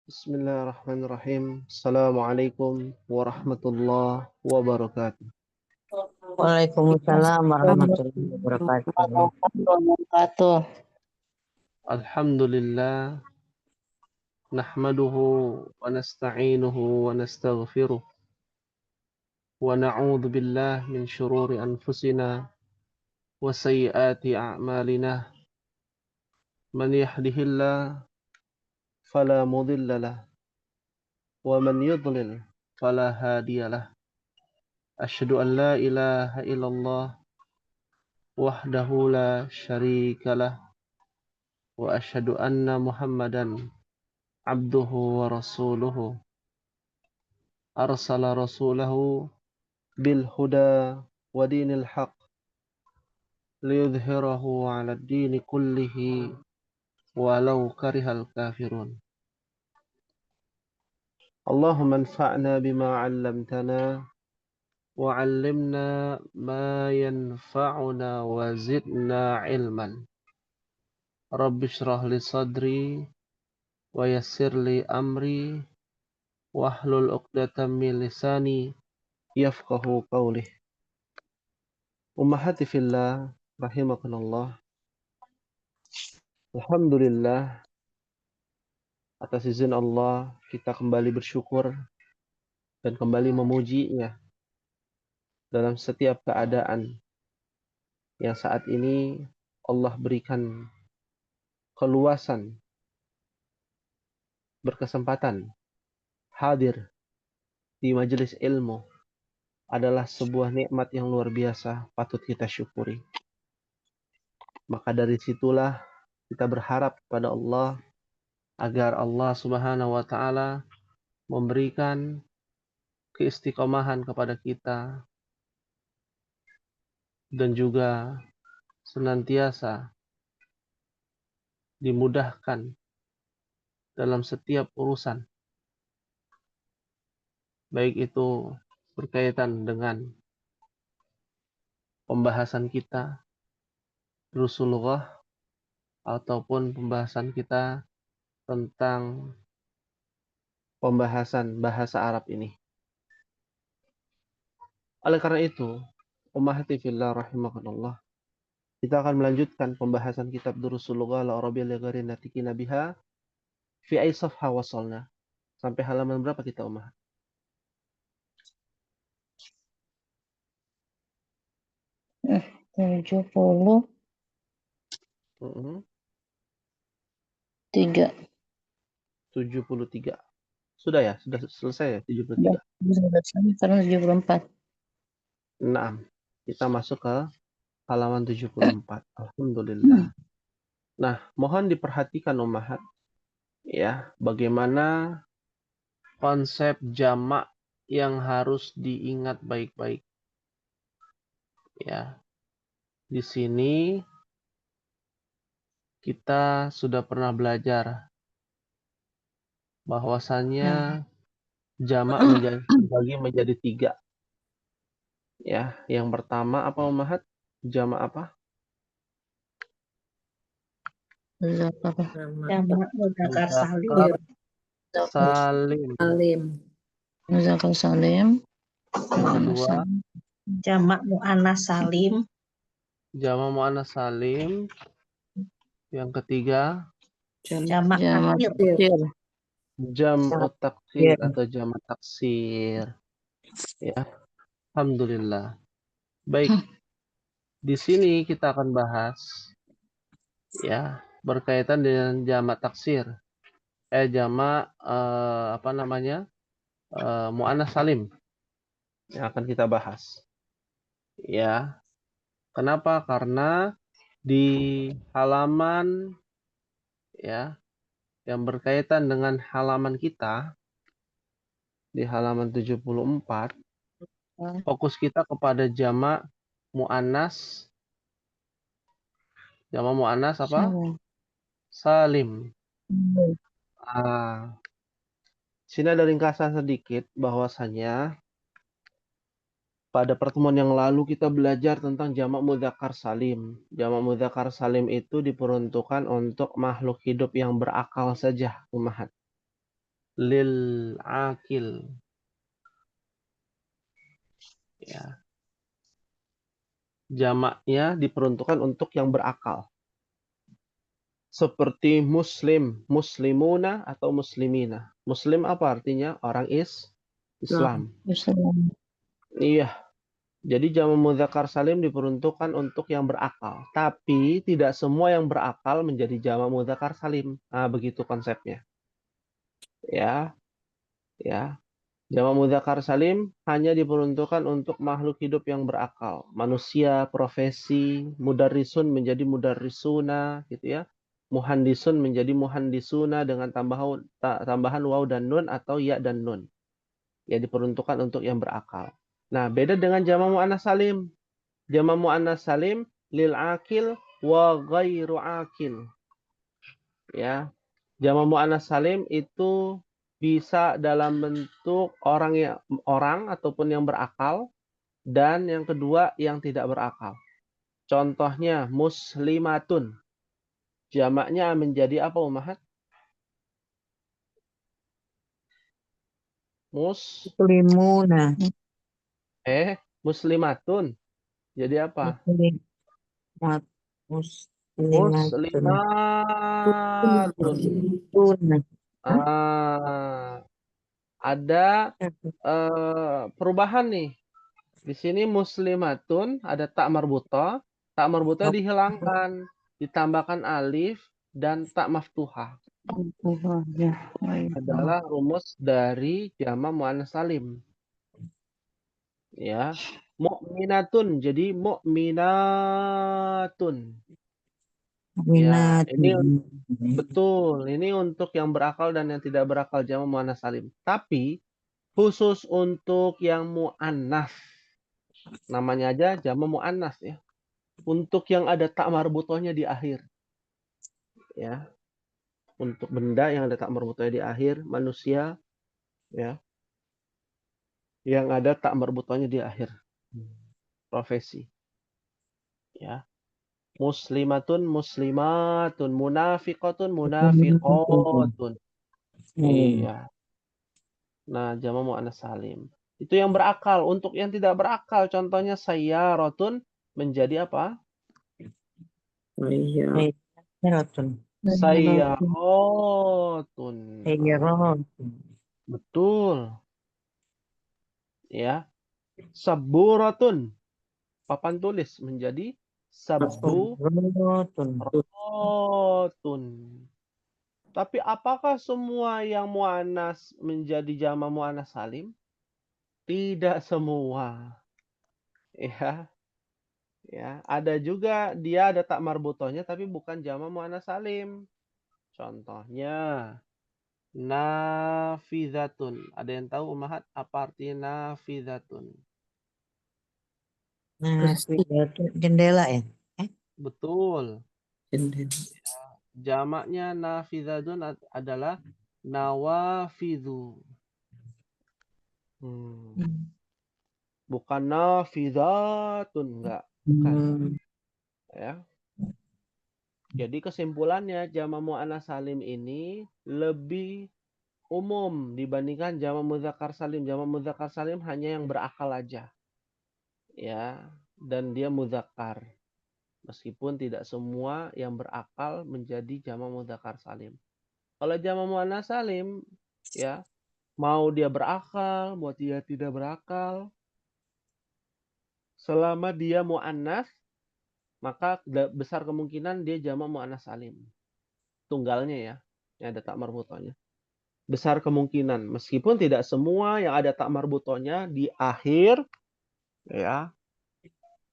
Bismillahirrahmanirrahim. Assalamualaikum warahmatullahi wabarakatuh. Waalaikumsalam warahmatullahi wabarakatuh. Wabarakatuh. Alhamdulillah. Nahmaduhu wa nasta'inuhu wa nastaghfiruh. Wa na'udhu billah min syururi anfusina wa sayyiati a'malina. Man yahdihillah fala mudilla wa man yudlil fala hadiyalah. Asyhadu an la ilaha illallah wahdahu la syarikalah wa asyhadu anna Muhammadan abduhu wa rasuluhu arsala rasulahu bil huda wa dinil haq liyudhhirahu 'ala ad-dini kullihi walau karihal kafirun. Allahumma anfa'na bima 'allamtana wa 'allimna ma yanfa'una wa zidna 'ilman. Rabbi shrah li sadri wa yassir li amri wahlul 'uqdatam min lisani yafqahu qawli. Ummahati fillah rahimakumullah. Alhamdulillah, atas izin Allah kita kembali bersyukur dan kembali memujinya dalam setiap keadaan yang saat ini Allah berikan keluasan, berkesempatan hadir di majelis ilmu adalah sebuah nikmat yang luar biasa, patut kita syukuri. Maka dari situlah kita berharap kepada Allah agar Allah Subhanahu wa taala memberikan keistiqomahan kepada kita dan juga senantiasa dimudahkan dalam setiap urusan, baik itu berkaitan dengan pembahasan kita Rasulullah ataupun pembahasan kita tentang pembahasan bahasa Arab ini. Oleh karena itu, ummahati fillah rahimakumullah, kita akan melanjutkan pembahasan kitab Durusulugha al-Arabiyyah li ghairi natikina biha fi ay safha wasalna. Sampai halaman berapa kita, Ummah? Eh, 73. 73. Sudah ya? Sudah selesai ya 73? Sekarang 74. Nah, kita masuk ke halaman 74. Alhamdulillah. Nah, mohon diperhatikan Ummahat ya, bagaimana konsep jamak yang harus diingat baik-baik. Ya. Di sini kita sudah pernah belajar bahwasannya jamak dibagi menjadi 3. Ya, yang pertama apa Ummahat? Jamak apa? Jamak mudzakkar salim. Salim. Mudzakkar salim. Yang kedua, Jamak muannas salim. jamak muannas salim. Yang ketiga, Jamak taksir. jam'u taksir atau jamak taksir. Ya, alhamdulillah. Baik. Di sini kita akan bahas ya berkaitan dengan jamak taksir. Jamak muannas salim yang akan kita bahas. Ya. Kenapa? Karena di halaman ya yang berkaitan dengan halaman kita di halaman 74 fokus kita kepada jamak muannas apa? Salim. Sini ada ringkasan sedikit bahwasanya pada pertemuan yang lalu kita belajar tentang jamak mudzakkar salim. Jamak mudzakkar salim itu diperuntukkan untuk makhluk hidup yang berakal saja, Ummahat. lil akil. Ya. Jamaknya diperuntukkan untuk yang berakal. Seperti muslim, muslimuna atau muslimina. Muslim apa artinya? Orang Islam. Islam. Iya. Jadi jamak mudzakkar salim diperuntukkan untuk yang berakal. Tapi tidak semua yang berakal menjadi jamak mudzakkar salim. Nah, begitu konsepnya. Ya, ya. Jamak mudzakkar salim hanya diperuntukkan untuk makhluk hidup yang berakal. Manusia, profesi, mudarrisun menjadi mudarrisuna, gitu ya. Muhandisun menjadi muhandisuna dengan tambahan waw dan nun atau ya dan nun. Ya diperuntukkan untuk yang berakal. Nah, beda dengan jamak muannats salim. Jamak muannats salim lil akil wa ghairu akil. Ya. Jamak muannats salim itu bisa dalam bentuk orang ataupun yang berakal, dan yang kedua yang tidak berakal. Contohnya muslimatun. Jamaknya menjadi apa, Umahat? Muslimuna. Muslimatun. Jadi apa? Muslimat. Muslimatun. Muslimatun. Tuna. Ada perubahan nih. Di sini muslimatun ada tak marbuta. Tak marbuta dihilangkan, ditambahkan alif dan tak maftuhah. Adalah rumus dari jamak muannats salim. Ya. Mukminatun jadi mukminatun. Ya, ini betul. Ini untuk yang berakal dan yang tidak berakal jamak muannats salim. Tapi khusus untuk yang muannats, namanya aja jamak muannats ya. Untuk yang ada tak marbutohnya di akhir. Ya. Untuk benda yang ada tak marbutohnya di akhir, manusia ya. Yang ada tak marbutohnya di akhir. Profesi. Ya. Muslimatun muslimatun, munafiqatun munafiqatun. Iya. Nah, jamak muannats salim. Itu yang berakal. Untuk yang tidak berakal, contohnya sayyaratun menjadi apa? Sayyaratun. Sayyaratun. Betul. Ya. Saburatun. Papan tulis menjadi Saburatun. saburatun. Tapi apakah semua yang muannats menjadi jamak muannats salim? Tidak semua. Ya. Ya, ada juga dia ada tak marbutohnya tapi bukan jamak muannats salim. Contohnya nafizatun. Ada yang tahu Umahat apa arti nafizatun? Jendela ya? Betul. Jamaknya nafizatun adalah nawafidhu. Bukan nafizatun, enggak. Bukan. Ya. Jadi kesimpulannya jamak muannats salim ini lebih umum dibandingkan jamak mudzakkar salim. Jamak mudzakkar salim hanya yang berakal aja. Ya, dan dia mudzakkar. Meskipun tidak semua yang berakal menjadi jamak mudzakkar salim. Kalau jamak muannats salim, ya, mau dia berakal, mau dia tidak berakal, selama dia muannats, maka besar kemungkinan dia jamak muannats salim. Tunggalnya ya, yang ada tak marbutohnya. Besar kemungkinan, meskipun tidak semua yang ada tak marbutohnya di akhir, ya,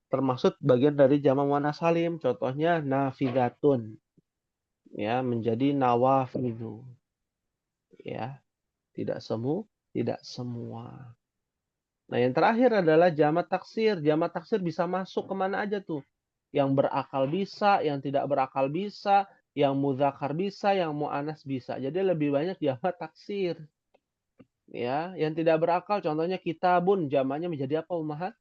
termasuk bagian dari jamak muannats salim. Contohnya nafidatun, ya, menjadi nawafidhu. Ya, tidak semua. Nah, yang terakhir adalah jamak taksir. Jamak taksir bisa masuk kemana aja tuh. Yang berakal bisa, yang tidak berakal bisa, yang mudzakkar bisa, yang muannats bisa. Jadi lebih banyak jamak taksir. Ya, yang tidak berakal contohnya kitabun, jamaknya menjadi apa, Umahat?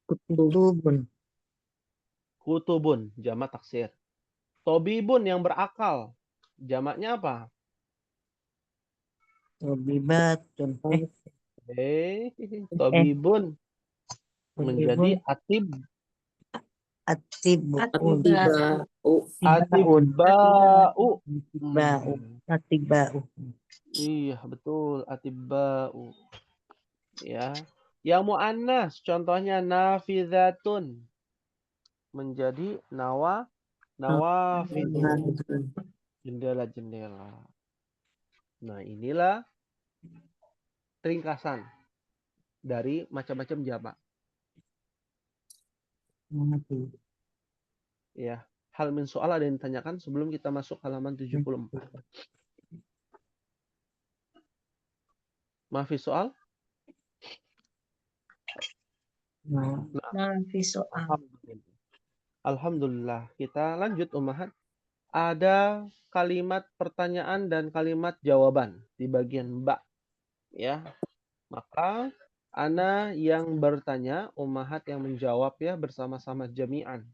Kutubun. Kutubun, jamak taksir. Tobibun yang berakal. Jamaknya apa? Tobibatun. Tobibun menjadi atib. Atibun. Atibau. Atibba'u. Atibau. Atibau. Iya, betul. Atibba'u. Ya. Yang mu'annas contohnya nafidzatun menjadi nawafidhu. Jendela-jendela. Nah, inilah ringkasan dari macam-macam jamak. Ya. Hal min soal ada yang ditanyakan sebelum kita masuk halaman 74. Mafi soal? Nah, Mafi soal. Alhamdulillah. Alhamdulillah. Kita lanjut Ummahat. Ada kalimat pertanyaan dan kalimat jawaban di bagian ba. Ya. Maka ana yang bertanya, Ummahat yang menjawab ya bersama-sama jami'an.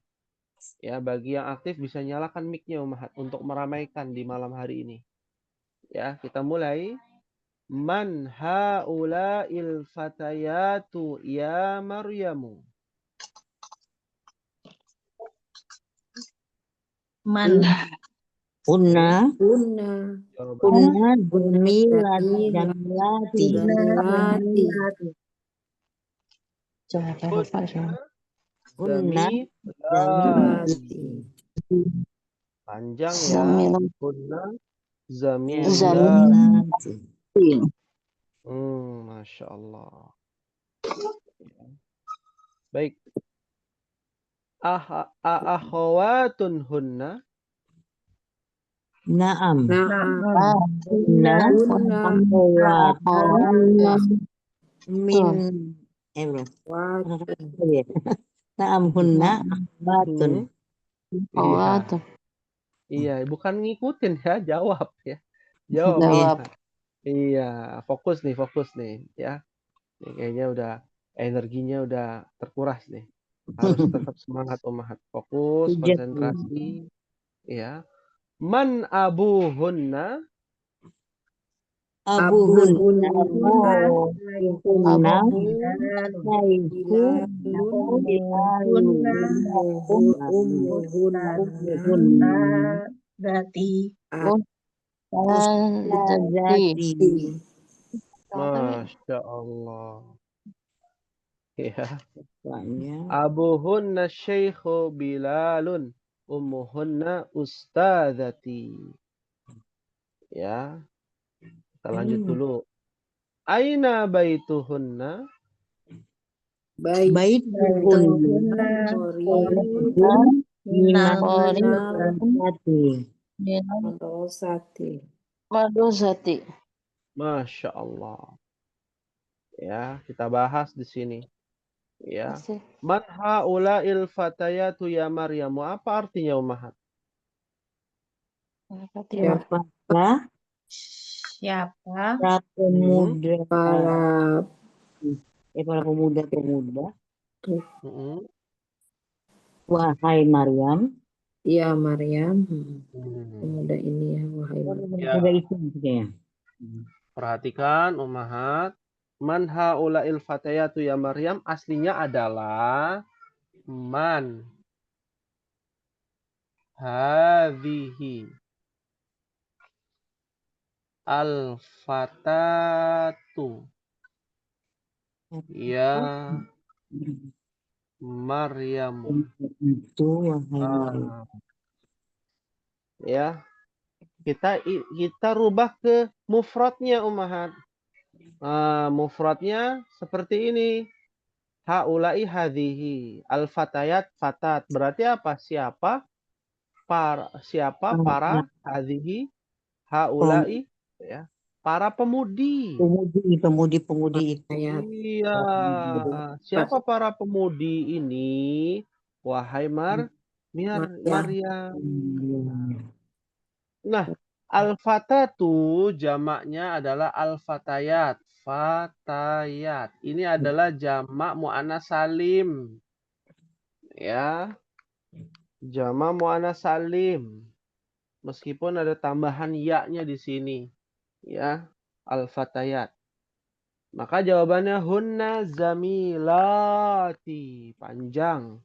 Ya, bagi yang aktif bisa nyalakan mic-nya Ummahat untuk meramaikan di malam hari ini. Ya, kita mulai. Man haula'il fatayatu ya Maryamu. Man. Kunna Jawaban. jamilati. Coba lupa semua. Kunna Zamilati. Panjang ya. Kunna zamilati. Masya Allah. Baik. Akhawatun hunna. Naam. Kunna. Min Naam hunna akhwatun. Iya. Iya, bukan ngikutin ya, jawab ya. Jawab. Jawab. Iya, fokus nih ya. Ini kayaknya udah energinya udah terkuras nih. Harus tetap semangat Ummahat. Fokus, konsentrasi. Ya. Man abuhunna. Abuhunna Dati. Masya Allah. Ya. Abuhunna syekhu Bilalun. Ummuhunna ustadzati. Ya. Kita lanjut dulu. Aina baituhunna. Baituhunna Madosati. Masya Allah. Ya, kita bahas di sini. Ya. Man haula'il fatayatu ya Maryamu. Apa artinya Ummahat? Siapa? Para pemuda. Hmm. Wahai Maryam. Ya Maryam, pemuda ini ya, wahai Maryam. Pemuda itu maksudnya. Perhatikan Ummahat. Man haula'il fatayatu ya Maryam aslinya adalah man hadhihi al-fatatu ya Maryamu. Itu wahai Maryam. Ya. Kita rubah ke mufradnya Ummahat. Mufradnya seperti ini. Haula'i hadhihi. Al-fatayat fatat. Berarti apa? Siapa para hadhihi haula'i ya. Para pemudi. Pemudi itu. Iya. Siapa para pemudi ini? Wahai Maryam. Nah, al-fatatu jamaknya adalah al-fatayat. Fatayat. Ini adalah jamak muannas salim. Ya. Jamak muannas salim. Meskipun ada tambahan ya-nya di sini. Ya, al-fatayat. Maka jawabannya hunna zamilati. Panjang.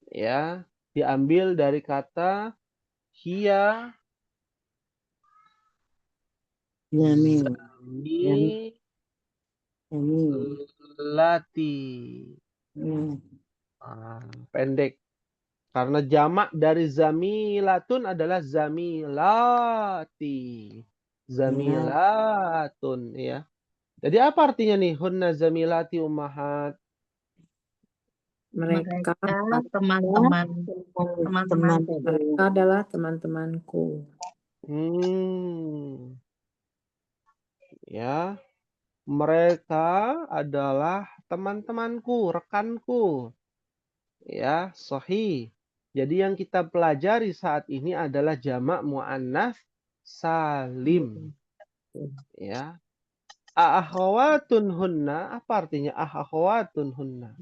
Ya, diambil dari kata hiya Jamil. Jamil. zamilati. Ya. Pendek. Karena jamak dari zamilatun adalah zamilati. Zamilatun, ya. Jadi apa artinya nih hunna zamilati ummahat? Mereka teman-teman Teman-temanku. mereka adalah teman-temanku. Ya. Mereka adalah teman-temanku, rekanku. Ya, sahih. Jadi yang kita pelajari saat ini adalah jamak muannats salim. Ya. Akhawatun hunna, apa artinya akhawatun hunna?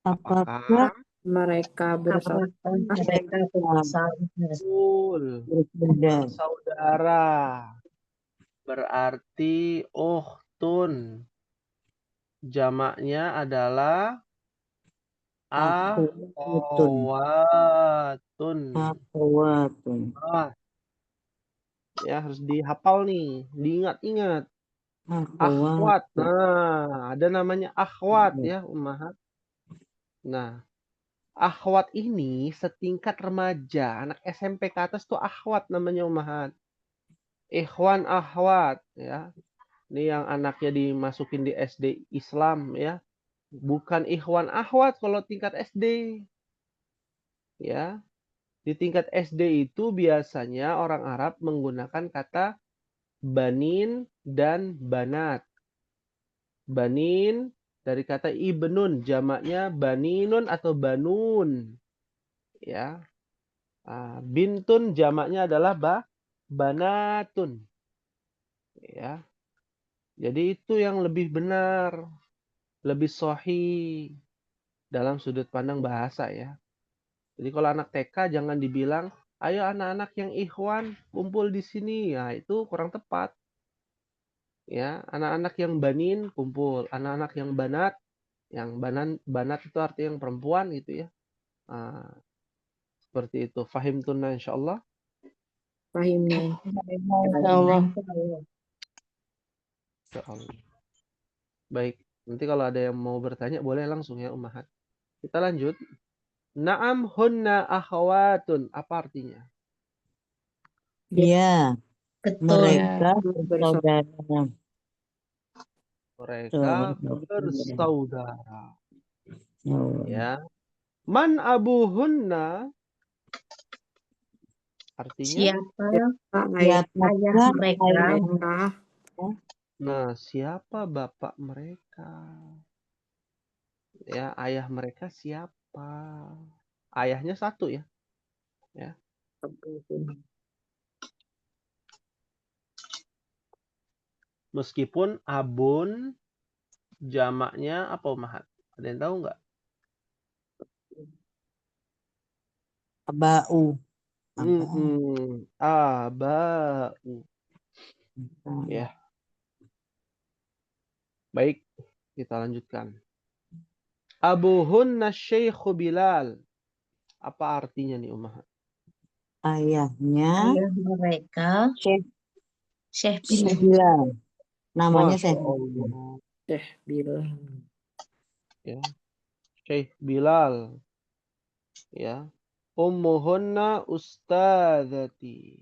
Apakah Mereka bersaudara. mereka Bersaudara. Berarti ukhtun. Jamaknya adalah akhawatun. Akhawatun. Ya, harus dihafal nih, diingat-ingat. Akhawat. Akhwat. Nah, ada namanya akhwat ya, ummahat. Nah, akhwat ini setingkat remaja, anak SMP ke atas tuh akhwat namanya ummahat. Ikhwan akhwat ya. Ini yang anaknya dimasukin di SD Islam ya. Bukan ikhwan akhwat kalau tingkat SD. Ya. Di tingkat SD itu biasanya orang Arab menggunakan kata banin dan banat. Banin dari kata ibnun, jamaknya baninun atau banun. Ya. Bintun jamaknya adalah banatun. Ya. Jadi itu yang lebih benar, lebih sahih dalam sudut pandang bahasa ya. Jadi kalau anak TK jangan dibilang, ayo anak-anak yang ikhwan kumpul di sini. Ya, itu kurang tepat. Ya, anak-anak yang banin kumpul, anak-anak yang banat itu artinya yang perempuan gitu ya. Seperti itu. Fahim tunna insyaallah. Fahimnya. Allah. Insyaallah. Baik, nanti kalau ada yang mau bertanya boleh langsung ya ummahat. Kita lanjut. Na'am hunna akhawatun. Apa artinya? Ya, Betul. mereka bersaudara. Mereka bersaudara. Ya. Man abuhunna artinya Siapa ayah mereka? Nah, siapa bapak mereka? Ya, ayah mereka siapa? Ayahnya satu ya. Ya. Meskipun abun jamaknya apa ummahat? Ada yang tahu nggak? Abau. Abau. Ya. Baik, kita lanjutkan. Abuhunna Syekhu Bilal. Apa artinya nih ummahat? Ayahnya Ayah mereka Syekh Bilal. Namanya Masya Syekh Allah. Syekh Bilal. Ya. Syekh Bilal. Ya. Ummuhunna ustadzati.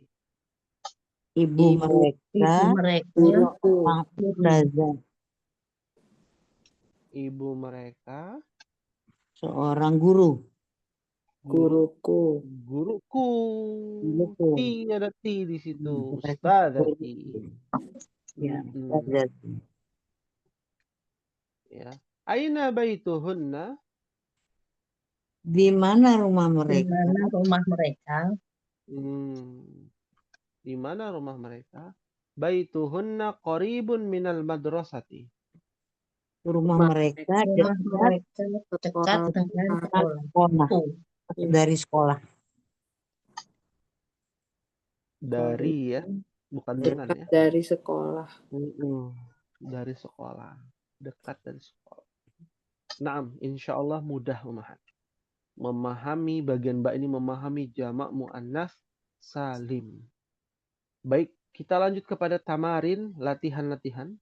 Ibu mereka ustazah. Ibu mereka Seorang guru. Guruku. Guruku. Ti ada ti di situ. Ustadzati. Ya, ustazah. Ya. Aina baituhunna? Di mana rumah Di mereka? mana rumah mereka? Di mana rumah mereka? Baituhunna qaribun minal madrasati. Rumah mereka Rumah dekat mereka dekat dengan sekolah. sekolah. Dari sekolah. Dari ya, bukan dengan dekat ya. dari sekolah. Dari sekolah. Dekat dari sekolah. Naam, insya Allah mudah memahami bagian ba ini, memahami jamak muannats salim. Baik, kita lanjut kepada tamarin, latihan-latihan.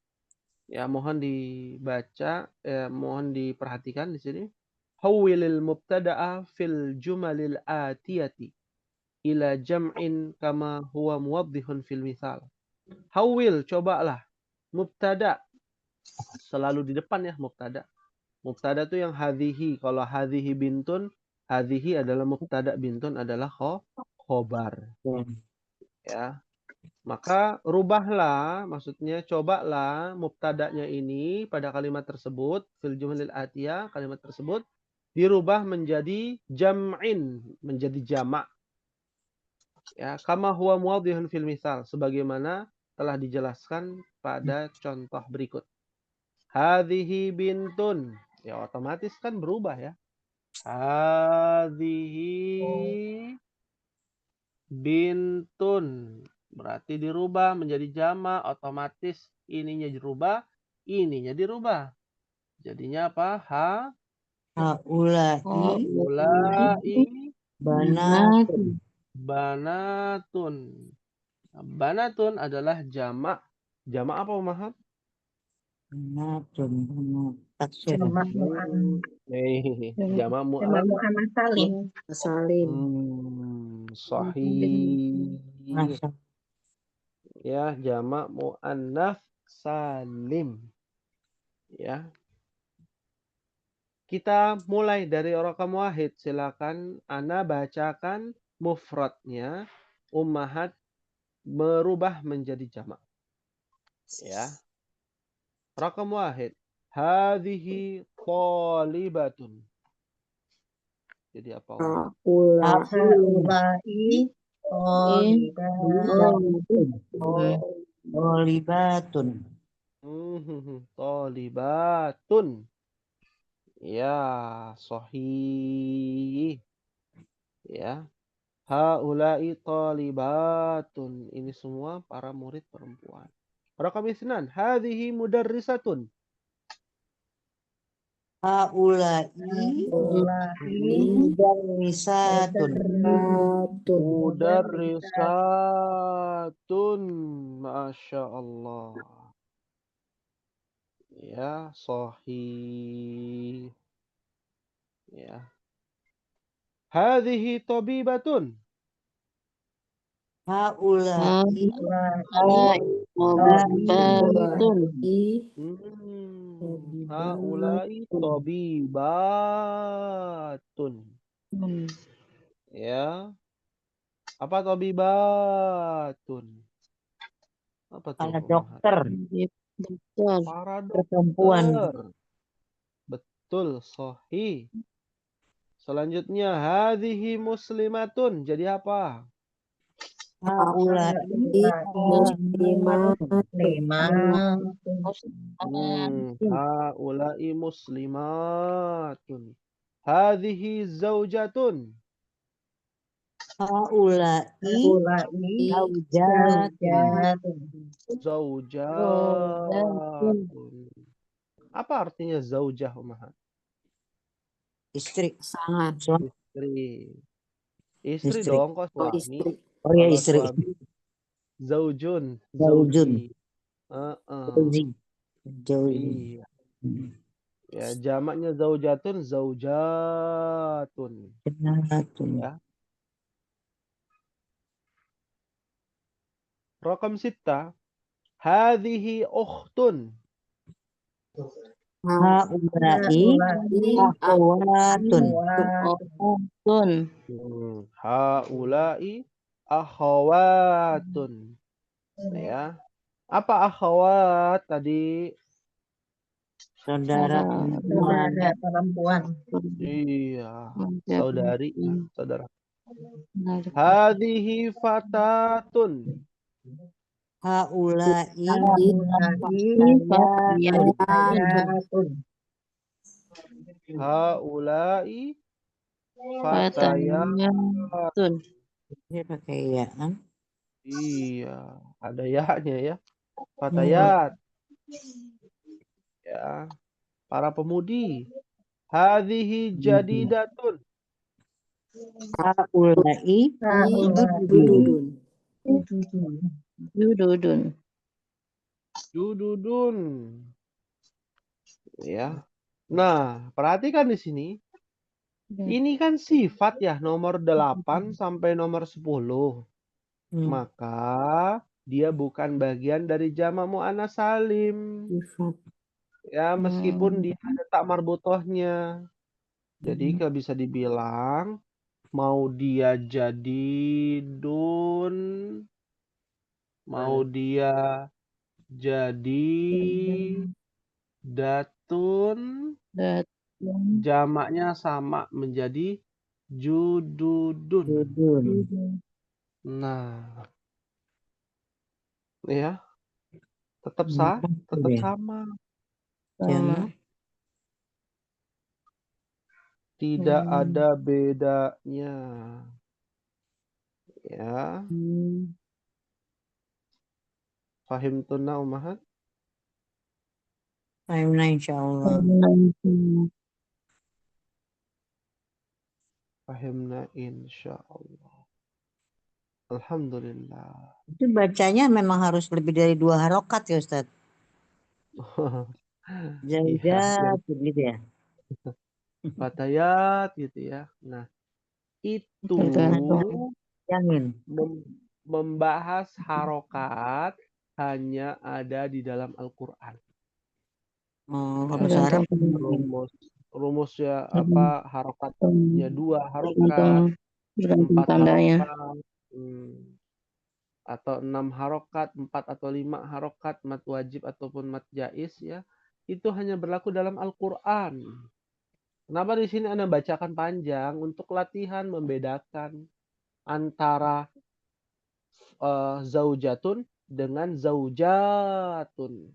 Ya, mohon dibaca, mohon diperhatikan di sini. Hawwilil mubtada'a fil jumalil atiyati ila jam'in kama huwa muwaddihun fil misal. Hawwil, cobalah. Mubtada, selalu di depan ya mubtada. Mubtada itu yang hadhihi. Kalau hadhihi bintun, hadhihi adalah mubtada, bintun adalah khobar. Ya. Maka rubahlah, maksudnya cobalah mubtada'nya ini pada kalimat tersebut, fil jumlil atiyah, kalimat tersebut dirubah menjadi jam'in, menjadi jamak. Ya, kama huwa muwadhihun fil misal, sebagaimana telah dijelaskan pada contoh berikut. Hadhihi bintun, ya otomatis kan berubah ya. Hadhihi bintun, berarti dirubah menjadi jamak, otomatis ininya dirubah, ininya dirubah. Jadinya apa? Haulai banatun. banatun. Banatun adalah jamak. Jamak apa Mahab? Banatun. Taksir. Jamak mu'an. Jamak Jamak mu'anats salim. Salim. Sahih. Masa. Ya, jamak muannats salim. Ya. Kita mulai dari raqam wahid. Silakan Ana bacakan mufradnya. Ummahat berubah menjadi jamak. Ya. Raqam wahid. Hadhihi talibatun. Jadi apa? Haulai Tolibatun. Talibatun. Ya, sahih. Ya. Haulai talibatun. Ini semua para murid perempuan. Raqam isnan. Hadhihi mudarrisatun. Haulai mudarrisatun. Mudarrisatun. Masya Allah. Ya, sahih. Ya. Hadhihi tabibatun. Haulai Haulai tabibatun. Ya. Apa tabibatun? Apa tuh? para dokter. Para Perempuan. dokter. Betul, sahih. Selanjutnya, hadhihi muslimatun. Jadi apa? Haulai Haulai muslimatun. Hadhihi zaujatun. Haulai Zaujatun. Apa artinya zaujah, Umahat? istri. Istri. Istri dong, kok suami. Oh ya, Kalau istri. suami, zaujun. Zaujun. Iya. Ya, jamaknya zaujatun, zaujatun. Ya. Raqam 6. Hadhihi ukhtun. Haulai akhawatun. Haulai akhawatun. Ya. Apa akhawat tadi? Saudara perempuan. Iya, saudari, saudara. Hadhihi fatatun. Haulai Haulai fatayatun. Ini pakai ya kan? Iya, ada ya-nya ya. Fatayat, ya. Para pemudi. Hadhihi jadidatun. Haulai Dududun. jududun. Jududun. Ya. Nah, perhatikan di sini. Ini kan sifat ya, nomor 8 sampai nomor 10. Maka dia bukan bagian dari jamak muannats salim. Sifat. Ya, meskipun dia ada tak marbutohnya. Jadi kalau bisa dibilang mau dia jadi dun, mau dia jadi datun, Datun. jamaknya sama menjadi jududun. Judun. Nah, ya, tetap sah, tetap sama. Jamak. Tidak ada bedanya. Ya, fahim tunna umahat? Fahimna insyaallah. Fahimna insyaallah. Alhamdulillah. Itu bacanya memang harus lebih dari 2 harokat ya Ustaz. Iya, Gitu ya. fatayat gitu ya. Nah, itu Yamin. membahas harokat hanya ada di dalam Al-Quran. Oh, kalau bahasa Arab Rumusnya apa? Harokatnya 2 harokat, 4 tandanya. harokat, atau 6 harokat, 4 atau 5 harokat, mat wajib ataupun mat jaiz ya. Itu hanya berlaku dalam Al-Quran. Kenapa di sini Anda bacakan panjang untuk latihan membedakan antara zaujatun dengan zaujatun.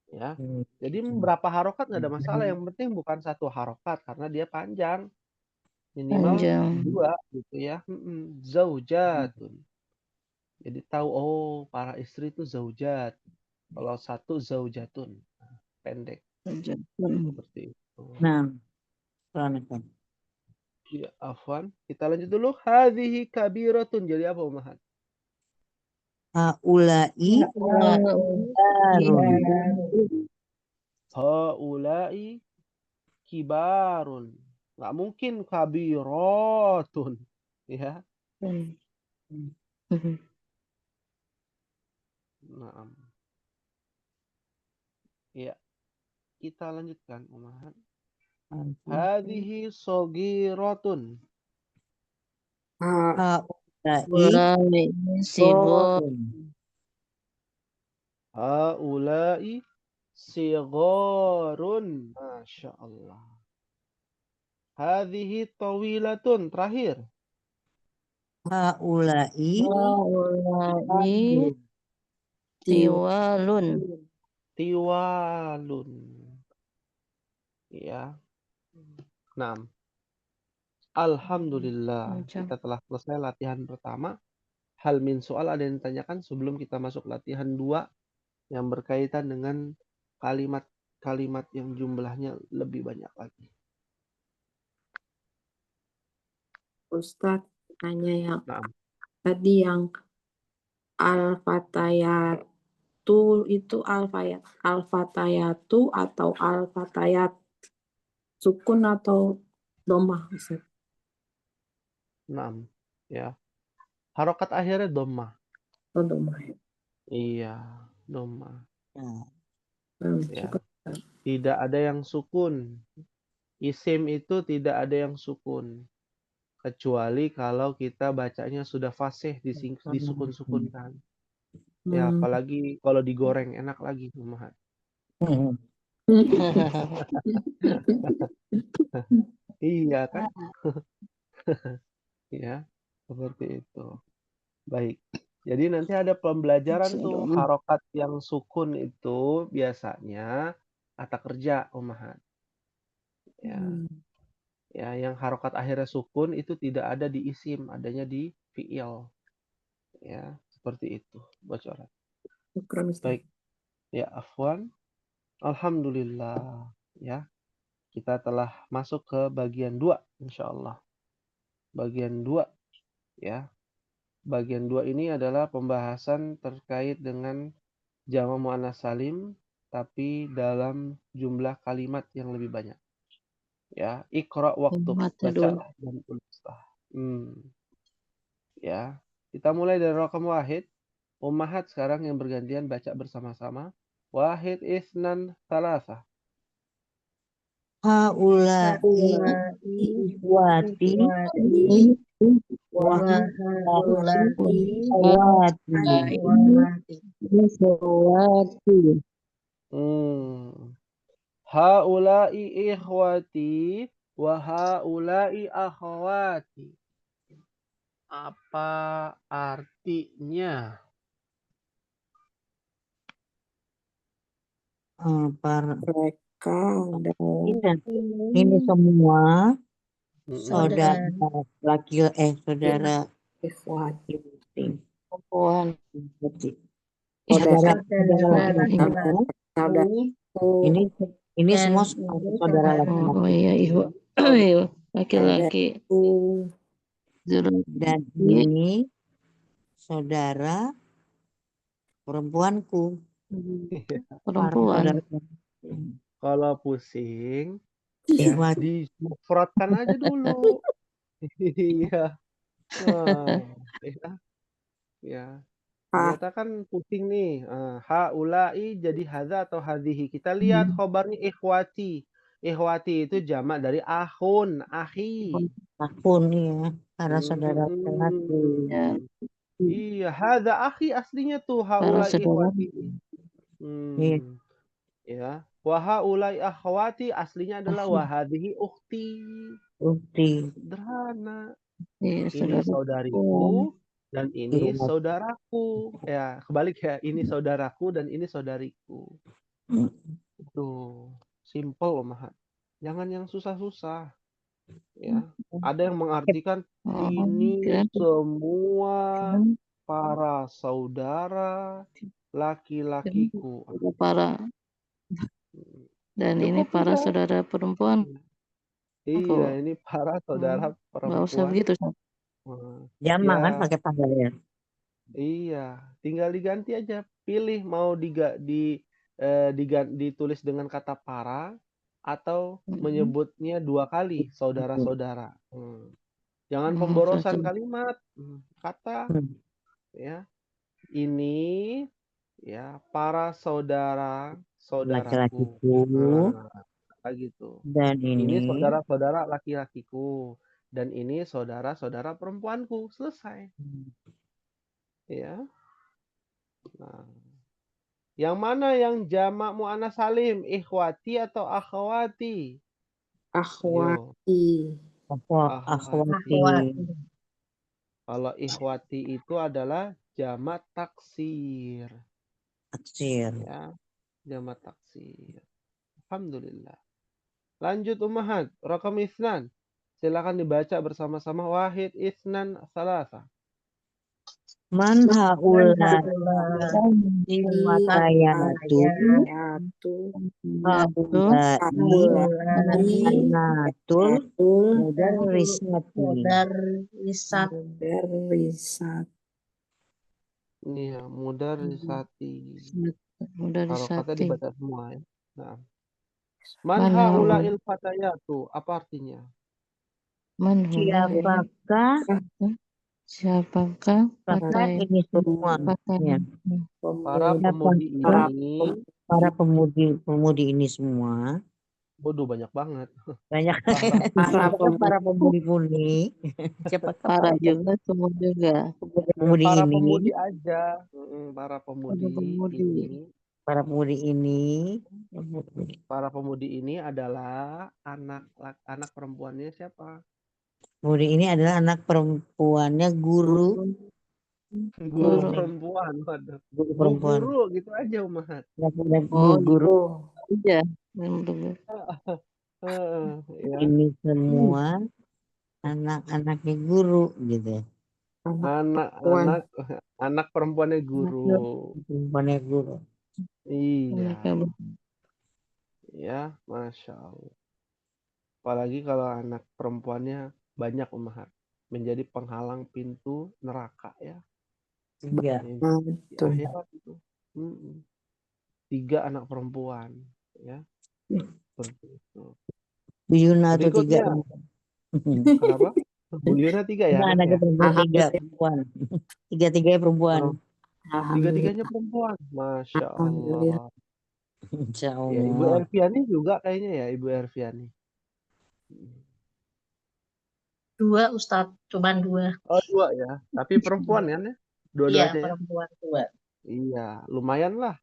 Ya. Jadi berapa harokat nggak ada masalah. Yang penting bukan 1 harokat karena dia panjang. Minimal 2 gitu ya. Zaujatun. Jadi tahu para istri itu zaujat. Kalau 1 zaujatun. Pendek. Seperti itu. Nah, Ya, afwan. Kita lanjut dulu. Hadhihi kabiratun. Jadi apa, Umahat? Haulai Haulai kibarun. Nggak mungkin kabiratun. Ya. Nah. Ya. Kita lanjutkan, Umahat. Hadhihi sogiratun. Haulai Haulai sigharun. Masya Allah. Hadhihi tawilatun. Terakhir. Haulai Tiwalun. Tiwalun. Ya. 6. Alhamdulillah. Kita telah selesai latihan pertama. Hal min soal ada yang ditanyakan sebelum kita masuk latihan 2 yang berkaitan dengan kalimat-kalimat yang jumlahnya lebih banyak lagi. Ustadz tanya yang Nah. tadi yang al-fatayatu itu al-fatayatu atau al-fatayat sukun atau domah Ustadz? 6. Ya. Harokat akhirnya dhammah. Oh, domah. Iya, dhammah. Ya. Syukur. Tidak ada yang sukun. Isim itu tidak ada yang sukun. Kecuali kalau kita bacanya sudah fasih disukun-sukunkan. Ya, apalagi kalau digoreng enak lagi, Umahat. Iya kan? Ya, seperti itu. Baik. Jadi nanti ada pembelajaran tuh harokat yang sukun itu biasanya kata kerja, Umahat. Ya. Ya, yang harokat akhirnya sukun itu tidak ada di isim, adanya di fiil. Ya, seperti itu bocoran. Syukran Ustaz. Baik, ya afwan. Alhamdulillah. Ya, kita telah masuk ke bagian 2 insyaallah. Bagian 2 ya. Bagian 2 ini adalah pembahasan terkait dengan jamak muannats salim tapi dalam jumlah kalimat yang lebih banyak. Ya, iqra waktub, bacalah dan tulislah. Ya. Kita mulai dari raqam wahid. Ummahat sekarang yang bergantian baca bersama-sama. Wahid, isnan, salasa. Haulai ikhwati wa Haulai akhwati. Haulai ikhwati wa haulai akhwati. Apa artinya? Mereka Ini semua saudara saudara saudara ikhwat perempuan. saudara Saudara laki-laki. Ini semua saudara laki-laki. Oh iya, ibu. Laki-laki. Dan ini saudara perempuanku. Perempuan. Kalau pusing, Ikhwat. dimufradkan aja dulu. Iya. Wah, ya. Ternyata kan pusing nih. Haulai jadi hadza atau hadhihi. Kita lihat khobarnya ikhwati. Ikhwati itu jamak dari akhun, akhi. Akun ya, para saudara laki-laki. Iya, hadza akhi aslinya tuh haulai ikhwati. Ya. Wa haulai akhwati aslinya adalah wa hadhihi ukhti. Sederhana. Ini saudariku dan ini saudaraku. Ya, kebalik ya. Ini saudaraku dan ini saudariku. Itu simple Mahat. Jangan yang susah-susah. Ya. Ada yang mengartikan ini semua para saudara laki-lakiku. Para. Dan ini para saudara perempuan. Iya, ini para saudara perempuan. Nggak usah begitu. Jamak kan pakai panggal ya. Iya, tinggal diganti aja. Pilih mau ditulis dengan kata para atau menyebutnya 2 kali saudara-saudara. Jangan pemborosan kalimat. Kata ya. Ini ya para saudara-saudaraku. Gitu. Dan ini saudara-saudara laki-lakiku dan ini saudara-saudara perempuanku. Selesai. Ya. Nah, yang mana yang jamak muannats salim, ikhwati atau akhwati? akhwati. Kalau ikhwati itu adalah jamak taksir. Ya, jamak taksir. Alhamdulillah. Lanjut ummahat, raqam isnan. Silakan dibaca bersama-sama. Wahid, isnan, salasa. Man haulai matayatu anatul mudarrisat. Ini ya, mudarrisati. Harokatnya dibaca semua ya. Nah. Man haula'il fatayatu. Apa artinya? Siapakah ini semua? Para pemudi ini semua. Waduh, banyak banget. Banyak. Para pemudi-pemudi. Siapa para juga semua juga. Para pemudi aja. Para pemudi ini. Para pemudi ini. Para pemudi ini adalah anak perempuannya siapa? Pemudi ini adalah anak perempuannya guru. Guru perempuan. Waduh. Guru gitu aja ummahat. Guru. Iya. Ya. Ini semua anak-anaknya guru gitu. Anak-anak anak perempuannya guru. Perempuannya guru. Iya, Mereka ya, Masya Allah. Apalagi kalau anak perempuannya banyak Ummahat, menjadi penghalang pintu neraka ya. Tiga. Di Betul. akhirat itu. 3 anak perempuan, ya. Seperti itu. Bu Yuna tuh 3 Berikutnya, perempuan. kenapa? Bu Yuna 3 ya Enggak, anaknya anaknya. perempuan 3 Alhamdulillah. perempuan. 3-3 perempuan. Oh, Alhamdulillah. 3-tiganya perempuan. Masya Alhamdulillah. Allah. Insya Ya, Ibu Allah. Erviani juga kayaknya ya, Ibu Erviani. 2 Ustadz, cuman 2. Oh, 2 ya. Tapi perempuan kan ya? Iya, Dua-duanya ya. perempuan 2. Iya, lumayan lah.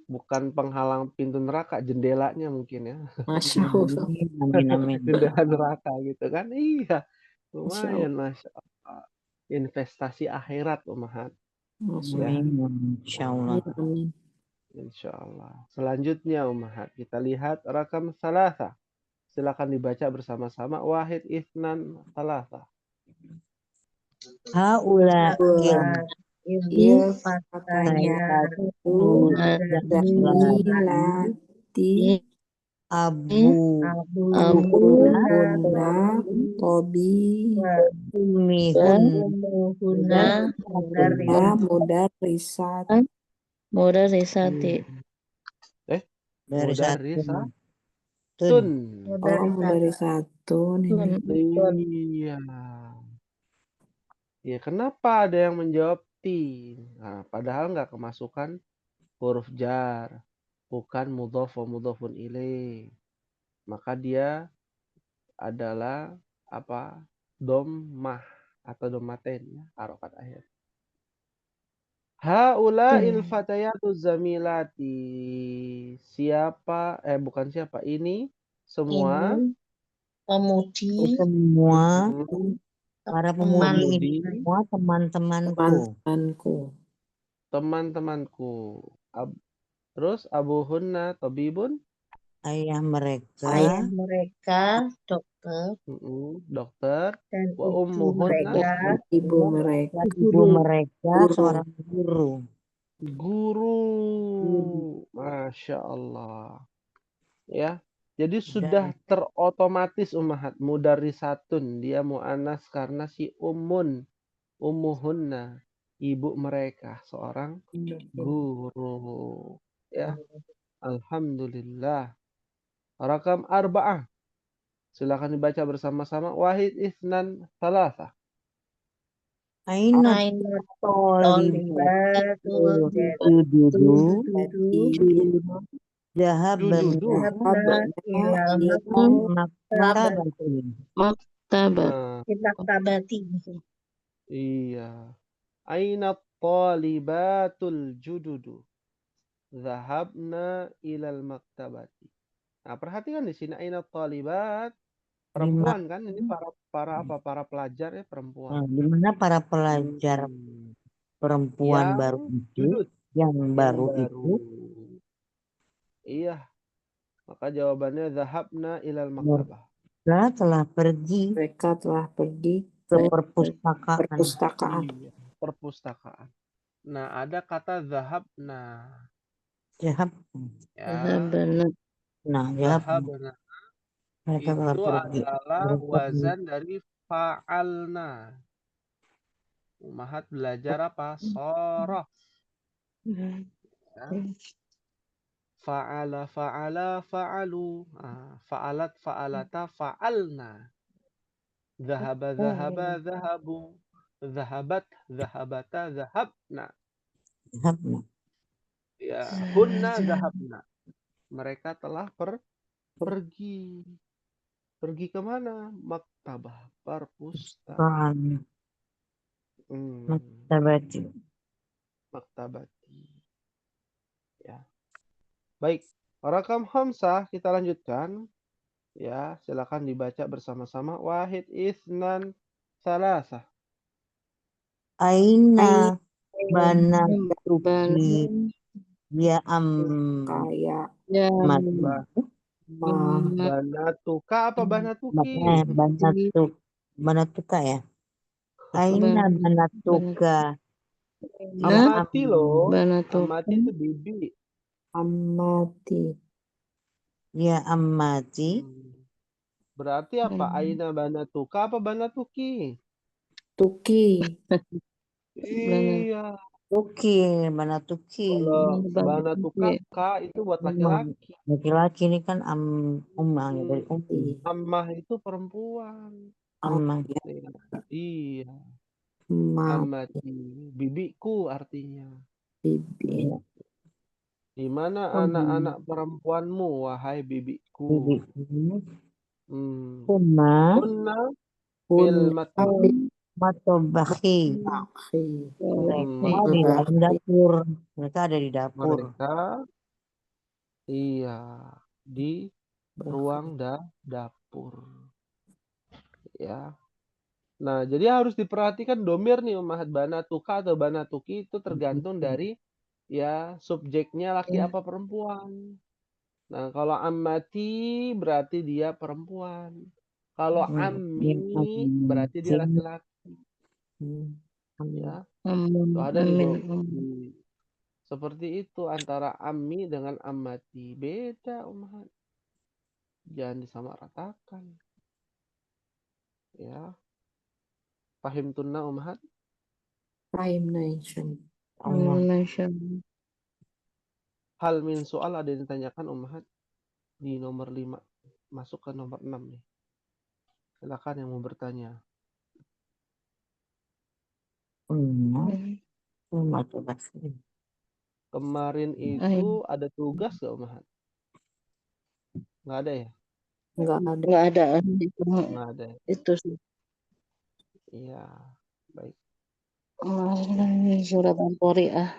Bukan penghalang pintu neraka, jendelanya mungkin ya. Masya Allah. Amin, amin. Jendela neraka gitu kan. Iya, Masya lumayan Masya Allah. Investasi akhirat Ummahat. Masya Ya, Amin. Insya Allah. Amin. Insya Allah. Selanjutnya Ummahat, kita lihat rakam salasa. Silakan dibaca bersama-sama. Wahid, Ithnan, salasa. Haula Il fataya Milati Abu Bunda Tobi Umihun Umuhuna Muda Risat mudah risati. dari Mudarrisatun. satu dari satu nih. Iya. Ya, kenapa ada yang menjawab tin? Nah, padahal nggak kemasukan huruf jar, bukan mudhof wa mudhofun ilaih. Maka dia adalah apa? Dhammah atau dhammatain ya, harokat akhir. Haula'il fatayatu zamilati. Siapa? Bukan siapa. Ini semua ini pemudi semua para teman pemudi ini semua teman-temanku. teman-temanku. Terus abuhunna tabibun, Ayah mereka ayah mereka dokter dokter, dan wa ibu ummuhunna mereka Ibu mereka ibu mereka seorang guru. guru. Masya Allah. Ya, jadi sudah terotomatis Ummahat. Mudarrisatun, dia mu'anas karena si ummuhunna, ibu mereka seorang guru. Ya, alhamdulillah. Rakam arba'ah. Silakan dibaca bersama-sama. Wahid, Ithnan, Salasa. Aina tolibatul dudu zahaban Dududu. maktabat. maktabati Iya. Aina talibatul jududu. Zahabna ilal maktabati. Nah, perhatikan di sini aina talibat, perempuan kan? Ini para pelajar ya, perempuan. Di mana para pelajar perempuan Yang baru itu, judud. yang baru itu Iya. Maka jawabannya zahabna ilal maktabah. telah pergi mereka telah pergi ke perpustakaan. Iya, perpustakaan. Nah, ada kata zahabna. Zahab. Ya. Benar. Nah, Zahabna mereka telah itu pergi. adalah wazan dari fa'alna. Ummahat belajar apa? Shorof. Ya. Fa'ala, fa'ala, fa'alu. Fa'alat, fa'alata, fa'alna. Zahaba, zahaba, zahabu. Zahabat, zahabata, zahabna. Ya, hunna zahabna. Mereka telah pergi. Pergi kemana? Maktabah, perpustakaan. Maktabati. Ya. Baik, rakam khamsah kita lanjutkan. Ya, silakan dibaca bersama-sama. Wahid, Ithnan, Salasa. Aina bana tuki ya kaya Ya, Ma, Banatuka apa banatuki? Banatuka ya. Aina banatuka. Amati loh. Banatuka. Amati itu bibi. amati, Ya amati. Berarti apa? Aina banatuka apa banatuki? tuki, Iya. Tuki, banatuki. Kalau banatuka Banatuki. ka itu buat laki-laki. Laki-laki ini kan ummah ya, dari Ammah itu perempuan. ammah. Iya. ma, Amati. Bibiku artinya. bibi, Iya. Di mana anak-anak perempuanmu, wahai bibiku? Bibi. Hmm. Kunna Kunna fil matbah. matobakhi. akhi, Mereka di dalam dapur. Mereka ada di dapur. Mereka iya di ruang dapur. Ya. Nah, jadi harus diperhatikan domir nih ummahat banatuka atau banatuki itu tergantung dari ya subjeknya laki apa perempuan. Nah, kalau ammati berarti dia perempuan. Kalau ammi berarti dia laki-laki. Ya. Tuh ada seperti itu antara ammi dengan ammati. Beda ummahat. Jangan disamaratakan. Ya. Pahim tunna ummahat? Prime Nation, Hal min soal ada yang ditanyakan ummahat di nomor 5. Masuk ke nomor 6 nih. Silakan yang mau bertanya. Kemarin itu ada tugas gak ummahat? Nggak ada ya? nggak ada. Nggak ada. Nggak ada. Itu sih. Iya. Baik. Surat Al-Qari'ah.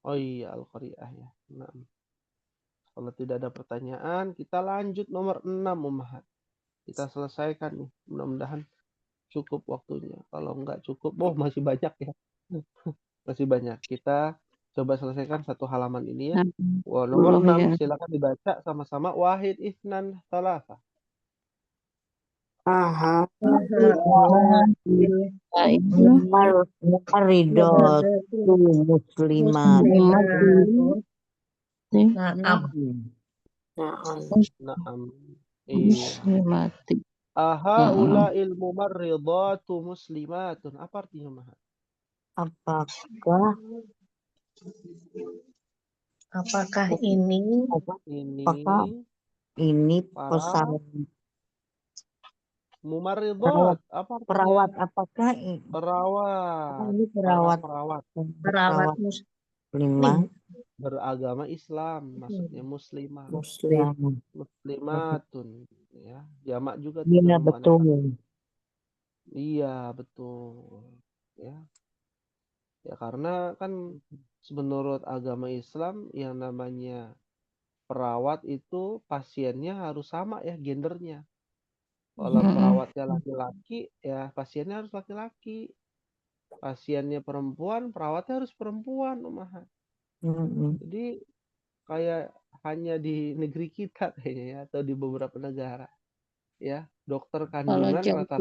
Oh iya, Al-Qari'ah ya. Nah. Kalau tidak ada pertanyaan, kita lanjut nomor 6 ummahat. Kita selesaikan nih. Mudah-mudahan cukup waktunya. Kalau nggak cukup, masih banyak ya. Masih banyak. Kita coba selesaikan satu halaman ini ya. Wah, nomor 6 silakan dibaca sama-sama. Wahid Isnan Salasa. Aha, Muqarridatu muslimat. Naam. Iya. Aha ula'il mumarridatu muslimatun. Apa artinya maha? Apakah ini pesawat mumarridat? Apa artinya? perawat? Apakah Perawat. ini perawat muslimah Beragama Islam, maksudnya muslimah. Muslimatun. Ya, jamak juga Iya tidak betul. Iya betul. Ya. Ya karena kan menurut agama Islam yang namanya perawat itu pasiennya harus sama ya gendernya. Kalau perawatnya laki-laki ya pasiennya harus laki-laki. Pasiennya perempuan, perawatnya harus perempuan, ummahat. Jadi kayak hanya di negeri kita kayaknya ya, atau di beberapa negara. Ya, dokter kandungan rata-rata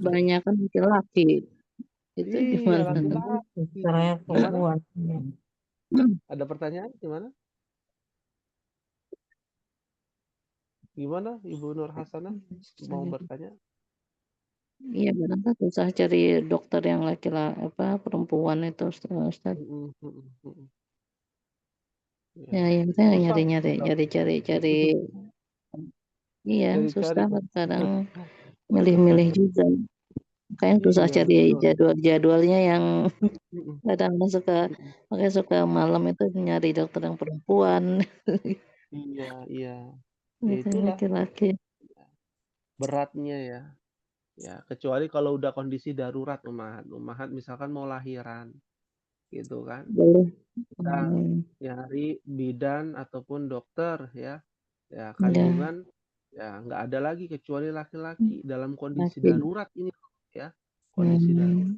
banyak kan laki-laki. Itu iya, gimana? laki-laki. Ada pertanyaan gimana? Gimana Ibu Nur Hasanah mau bertanya? Iya, benar susah cari dokter yang laki-laki perempuan itu, Ustaz. Ya, yang saya cari. Iya, susah kadang milih-milih juga. Makanya susah cari jadwalnya yang kadang suka malam itu nyari dokter yang perempuan. Iya. Itu laki-laki. Beratnya ya. Ya, kecuali kalau udah kondisi darurat ummahat misalkan mau lahiran. Gitu kan. Boleh. Kita nyari bidan ataupun dokter ya. Ya, kandungan ya nggak ada lagi kecuali laki-laki dalam kondisi darurat ini ya. Kondisi darurat.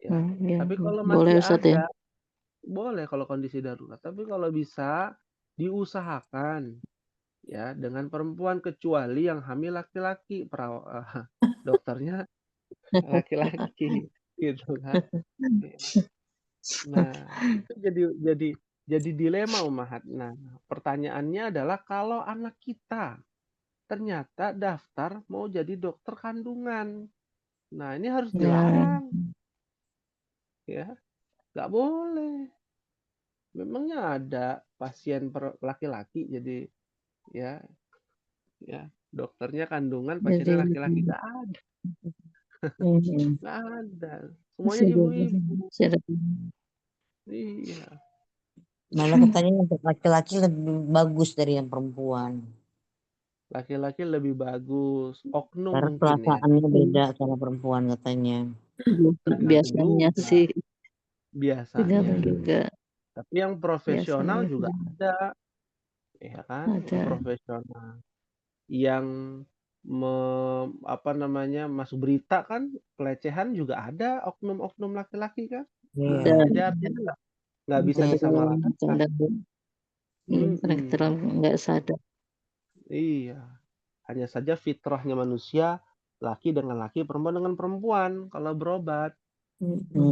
Ya. Tapi kalau masih ada boleh kalau kondisi darurat. Tapi kalau bisa diusahakan ya dengan perempuan kecuali yang hamil laki-laki, dokternya laki-laki gitu kan. Ya. Nah, itu jadi dilema Ummahat. Nah, pertanyaannya adalah kalau anak kita ternyata daftar mau jadi dokter kandungan. Nah, ini harus Ya, dilarang ya. Nggak boleh. Memangnya ada pasien laki-laki jadi ya ya dokternya kandungan jadi pasiennya laki-laki nggak ada. mm, Nggak ada. Semuanya sudah ibu-ibu. sudah Iya. Malah katanya untuk laki-laki lebih bagus dari yang perempuan. Laki-laki lebih bagus. Oknum Karena mungkin ya. perasaannya beda sama perempuan katanya. Tergantung biasanya juga. sih tergantung Biasanya. juga Tapi yang profesional biasanya juga sih ada. Ya kan? Yang ada. profesional. Yang apa namanya masuk berita kan pelecehan juga ada oknum-oknum laki-laki kan. Iya. Nah, Dan jadi artinya nggak bisa Iya. disamaratakan. kadang kadang Mm-mm. nggak sadar. Iya. Hanya saja fitrahnya manusia laki dengan laki, perempuan dengan perempuan kalau berobat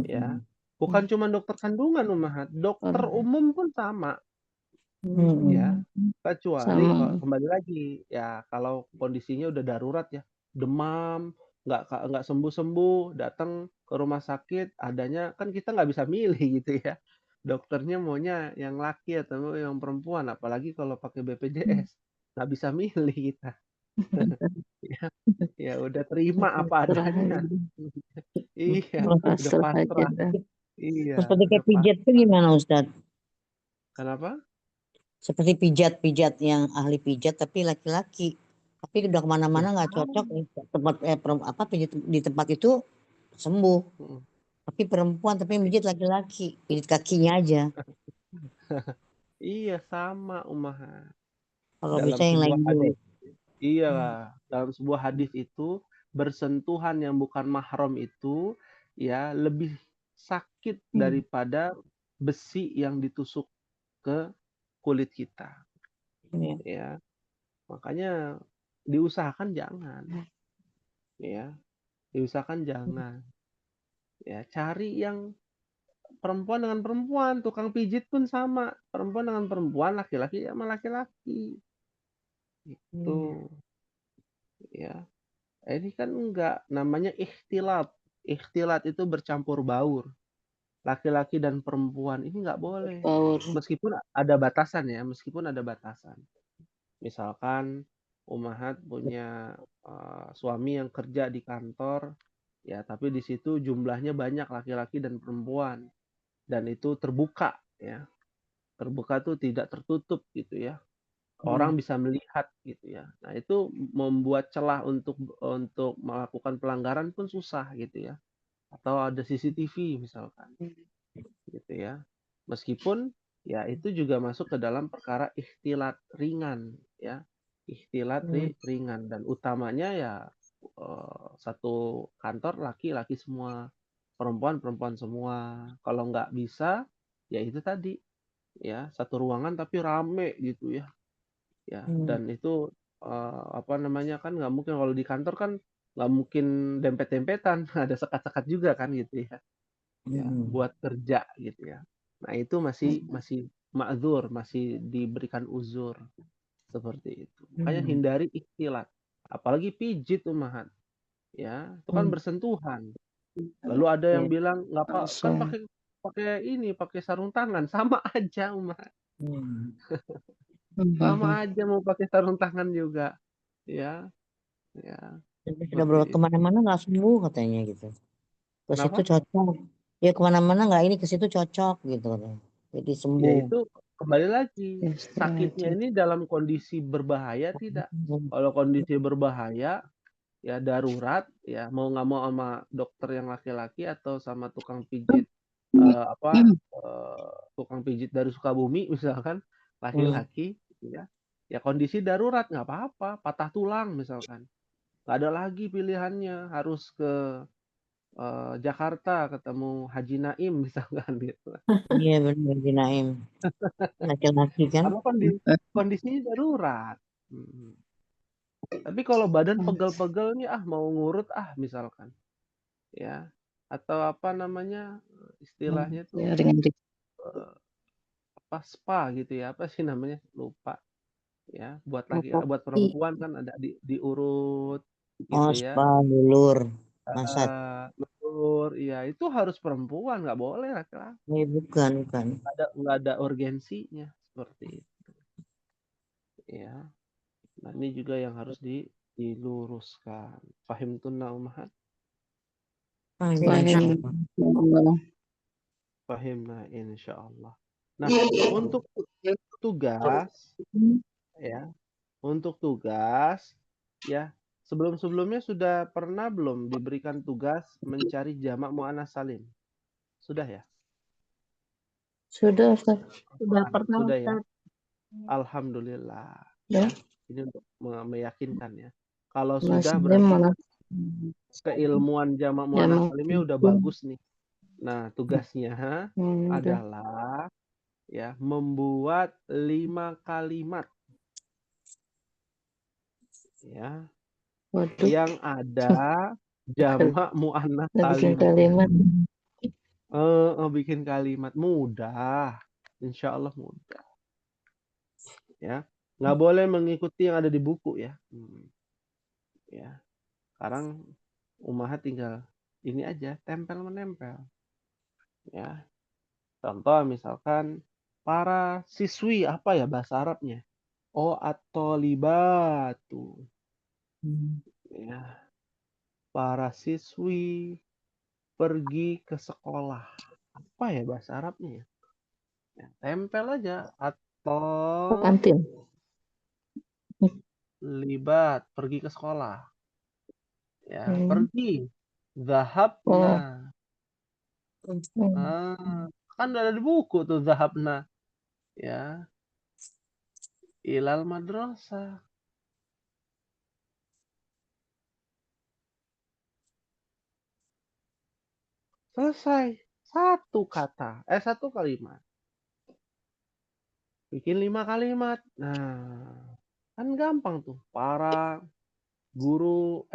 ya. Mm-mm. Bukan cuma dokter kandungan Ummahat, dokter Kalau umum pun sama ya. Mm-mm. Kecuali sama kembali lagi ya kalau kondisinya udah darurat ya, demam, nggak sembuh-sembuh, datang ke rumah sakit, adanya kan kita nggak bisa milih gitu ya. Dokternya maunya yang laki atau yang perempuan, apalagi kalau pakai BPJS, nggak bisa milih kita. Ya, ya udah terima apa pasrah adanya. aja. Iya, udah Pasrah aja pasrah. dah. Iya, Seperti udah kayak pijat itu pasrah. gimana Ustadz? Kenapa? Seperti pijat-pijat yang ahli pijat tapi laki-laki. Tapi udah Ya kemana-mana nggak cocok sama. nih tempat apa pijat di tempat itu sembuh. Mm. Tapi perempuan tapi yang pijat laki-laki, pijat kakinya aja. Iya, sama Umaha. Kalau bisa Dalam yang sebuah lain dulu. hadis, iya, dalam sebuah hadis itu bersentuhan yang bukan mahram itu ya lebih sakit daripada besi yang ditusuk ke kulit kita. Iya. Ya, makanya diusahakan jangan. Ya, diusahakan jangan. Ya, cari yang perempuan dengan perempuan, tukang pijit pun sama. Perempuan dengan perempuan, laki-laki sama laki-laki. Itu ya. Ini kan enggak namanya ikhtilat. Ikhtilat itu bercampur baur. Laki-laki dan perempuan ini nggak boleh. Power Meskipun ada batasan ya, meskipun ada batasan. Misalkan Ummahat punya suami yang kerja di kantor, ya tapi di situ jumlahnya banyak laki-laki dan perempuan dan itu terbuka ya. Terbuka tuh tidak tertutup gitu ya. Orang bisa melihat gitu ya. Nah, itu membuat celah untuk melakukan pelanggaran pun susah gitu ya. Atau ada CCTV misalkan gitu ya. Meskipun ya itu juga masuk ke dalam perkara ikhtilat ringan ya. Ikhtilat ringan dan utamanya ya satu kantor laki-laki semua, perempuan perempuan semua. Kalau nggak bisa ya itu tadi ya satu ruangan tapi rame gitu ya. Ya, dan itu apa namanya kan nggak mungkin kalau di kantor kan nggak mungkin dempet-dempetan, ada sekat-sekat juga kan gitu ya. Ya, buat kerja gitu ya. Nah, itu masih masih ma'dzur, masih diberikan uzur seperti itu. Makanya hindari ikhtilat. Apalagi pijit Ummahat, ya. Itu kan bersentuhan. Lalu ada yang bilang nggak apa kan langsung. pakai pakai ini, pakai sarung tangan, sama aja Ummahat. Sama aja mau pakai sarung tangan juga. Ya, ya, Tapi sudah seperti bawa itu. kemana-mana nggak sembuh katanya gitu. Ke situ Kenapa? cocok. Ya kemana-mana nggak ini ke situ cocok gitu katanya. Jadi Ya sembuh. itu kembali lagi. Ya, setelah Sakitnya itu ini dalam kondisi berbahaya tidak? Kalau kondisi berbahaya, ya darurat, ya mau nggak mau sama dokter yang laki-laki atau sama tukang pijit tukang pijit dari Sukabumi misalkan laki-laki, ya, ya kondisi darurat nggak apa-apa, patah tulang misalkan, nggak ada lagi pilihannya, harus ke Jakarta ketemu Haji Naim misalkan gitu. Iya benar Haji Naim. Laki-laki kan? Karena kondisinya darurat. Hmm. Tapi kalau badan pegel-pegel nih mau ngurut misalkan. Ya. Atau apa namanya istilahnya tuh Ya, ringan dikit. spa gitu ya. Apa sih namanya? Lupa. Ya, buat Operasi. buat perempuan kan ada diurut gitu Oh, ya. spa, lulur, massage. Lulur, iya itu harus perempuan, nggak boleh laki-laki. Bukan. Nggak ada urgensinya seperti itu. Ya. Nah, ini juga yang harus diluruskan. Fahim tunna umahat? Fahim, Fahim. insyaallah. Fahimna insyaallah. Nah, untuk tugas ya, untuk tugas ya, sebelum-sebelumnya sudah pernah belum diberikan tugas mencari jamak muannats salim? Sudah ya? Sudah, Ustaz. Sudah pernah Sudah ya? Ustaz. Alhamdulillah. Ya. Ini untuk meyakinkan ya. Kalau Mas sudah Salim berarti malah keilmuan jamak muannats salimnya udah bagus nih. Nah, tugasnya udah. adalah ya membuat 5 kalimat ya Waduh, yang ada jamak muannats udah bikin salimnya. kalimat. Bikin kalimat mudah. Insya Allah mudah. Ya. Nggak boleh mengikuti yang ada di buku ya. Ya. Sekarang Ummahat tinggal ini aja, tempel menempel. Ya. Contoh misalkan para siswi apa ya bahasa Arabnya? Atau libatu. Ya. Para siswi pergi ke sekolah. Apa ya bahasa Arabnya ya? Ya, tempel aja atau Kantin. libat pergi ke sekolah. Ya, Hmm. pergi. Zahabna. Kan ada di buku tuh zahabna. Ya, ilal madrasah. Selesai. Satu kata. Satu kalimat. Bikin 5 kalimat. Nah, kan gampang tuh. Para guru,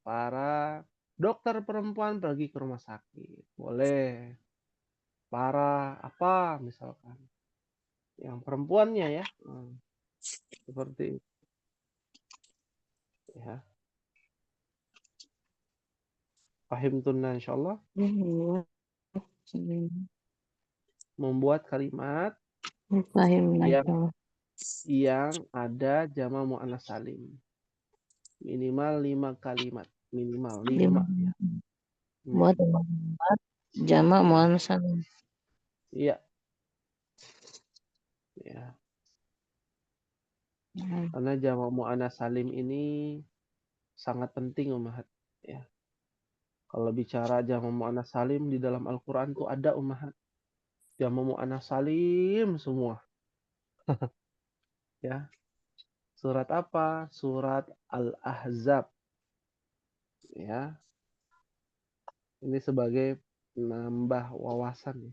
para dokter perempuan pergi ke rumah sakit. Boleh. Para apa misalkan. Yang perempuannya ya. Seperti itu. Ya. Fahim tunna insyaallah. Membuat kalimat Fahim yang ada jamak muannats salim. Minimal 5 kalimat. Minimal 5 ya. Buat jamak muannats salim. Iya. Ya. Karena jamak muannats salim ini sangat penting Ummahat ya. Kalau bicara jamak muannats salim di dalam Al-Qur'an tuh ada Ummahat. Jamak muannats salim semua. Ya. Surat apa? Surat Al-Ahzab. Ya. Ini sebagai menambah wawasan.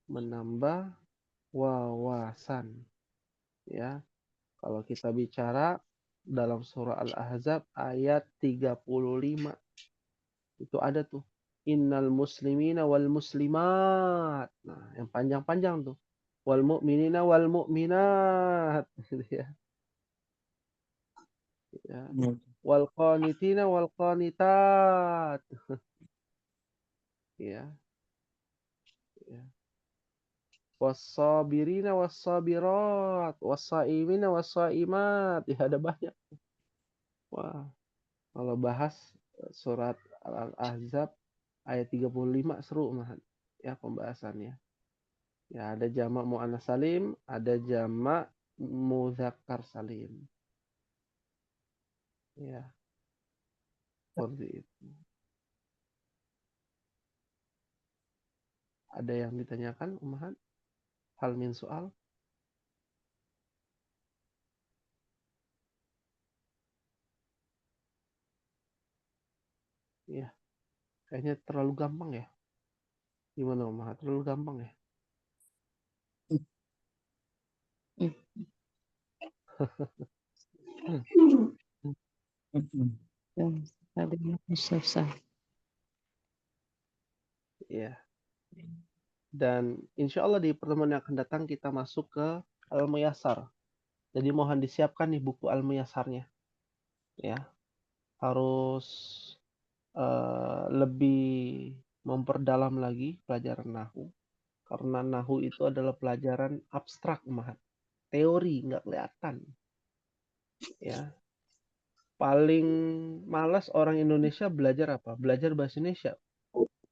Menambah wawasan. Ya. Kalau kita bicara dalam surah Al-Ahzab ayat 35. Itu ada tuh. Innal muslimina wal muslimat. Nah, yang panjang-panjang tuh. Wal mu'minina wal mu'minat. Gitu ya. Wal qanitina wal qanitat. Ya. Ya. Wassabirina wassabirat. Wassaimina wassaimat. Ya ada banyak. Wah. Kalau bahas surat Al-Ahzab ayat 35 seru Mahat. Ya pembahasannya. Ya ada jamak muannats salim, ada jamak mudzakkar salim. Ya. Seperti itu. Ada yang ditanyakan Ummahat? Hal min soal? Ya. Kayaknya terlalu gampang ya. Gimana Mahat? Terlalu gampang ya? Yang tadinya susah. Ya. Dan insya Allah di pertemuan yang akan datang kita masuk ke Al-Muyassar. Jadi mohon disiapkan nih buku Al-Muyassarnya. Ya. Harus lebih memperdalam lagi pelajaran Nahu. Karena Nahu itu adalah pelajaran abstrak, Mahat. Teori, nggak kelihatan. Ya. Paling malas orang Indonesia belajar apa? Belajar bahasa Indonesia.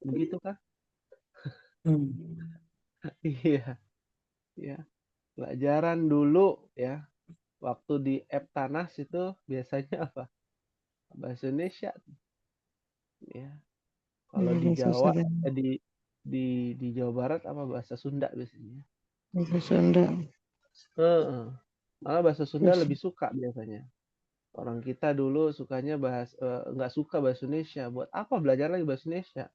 Begitu kan? Iya. Ya. Pelajaran dulu ya. Waktu di Eptanas itu biasanya apa? Bahasa Indonesia. Ya. Kalau di Susah Jawa, dan di Jawa Barat apa bahasa Sunda biasanya. bahasa Sunda. Malah bahasa Sunda Terus, lebih suka biasanya. Orang kita dulu sukanya nggak suka bahasa Indonesia. Buat apa belajar lagi bahasa Indonesia?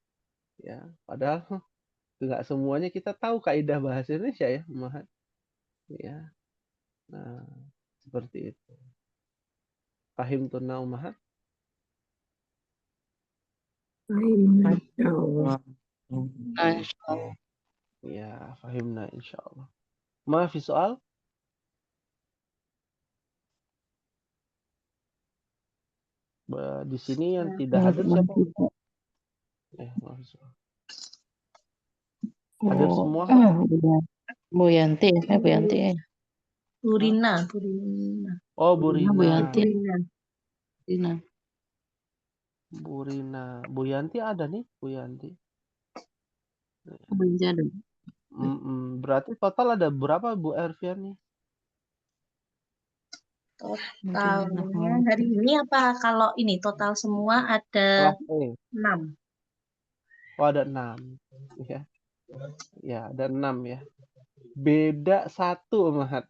Ya, padahal nggak semuanya kita tahu kaidah bahasa Indonesia ya, Mahat. Ya, nah seperti itu. Fahim tunna Mahat. Masya Allah. Masya Ya, fahimna insyaallah. Ma fi soal? Di sini yang tidak hadir siapa? Maaf, soal. Hadir semua? Bu Yanti ya, Bu Yanti ya. Burina. Oh, Bu Burina. Yanti. Burina. Burina. Bu Yanti ada nih, Bu Yanti. Bu Yanti ada. Berarti total ada berapa Bu Ervian nih? Totalnya hari ini apa kalau ini total semua ada Kelas E. 6. Oh, ada 6. Ya. Ya, ada 6 ya. Beda 1, Mahat.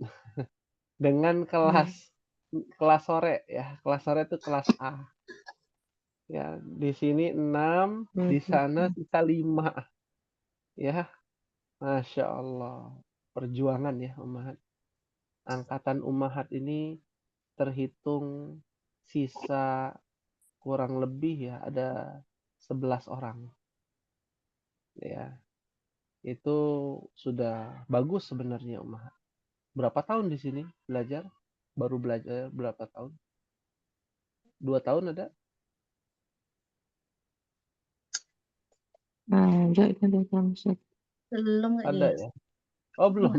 Dengan kelas sore ya. Kelas sore itu kelas A. Ya, di sini 6, di sana sisa 5. Ya. Masya Allah. Perjuangan ya, Ummahat. Angkatan Ummahat ini terhitung sisa kurang lebih ya ada 11 orang. Ya. Itu sudah bagus sebenarnya, Ummahat. Berapa tahun di sini belajar? Baru belajar berapa tahun? 2 tahun ada? Enggak, kan 2 tahun. Belum Ada kayaknya. ya? Oh, belum.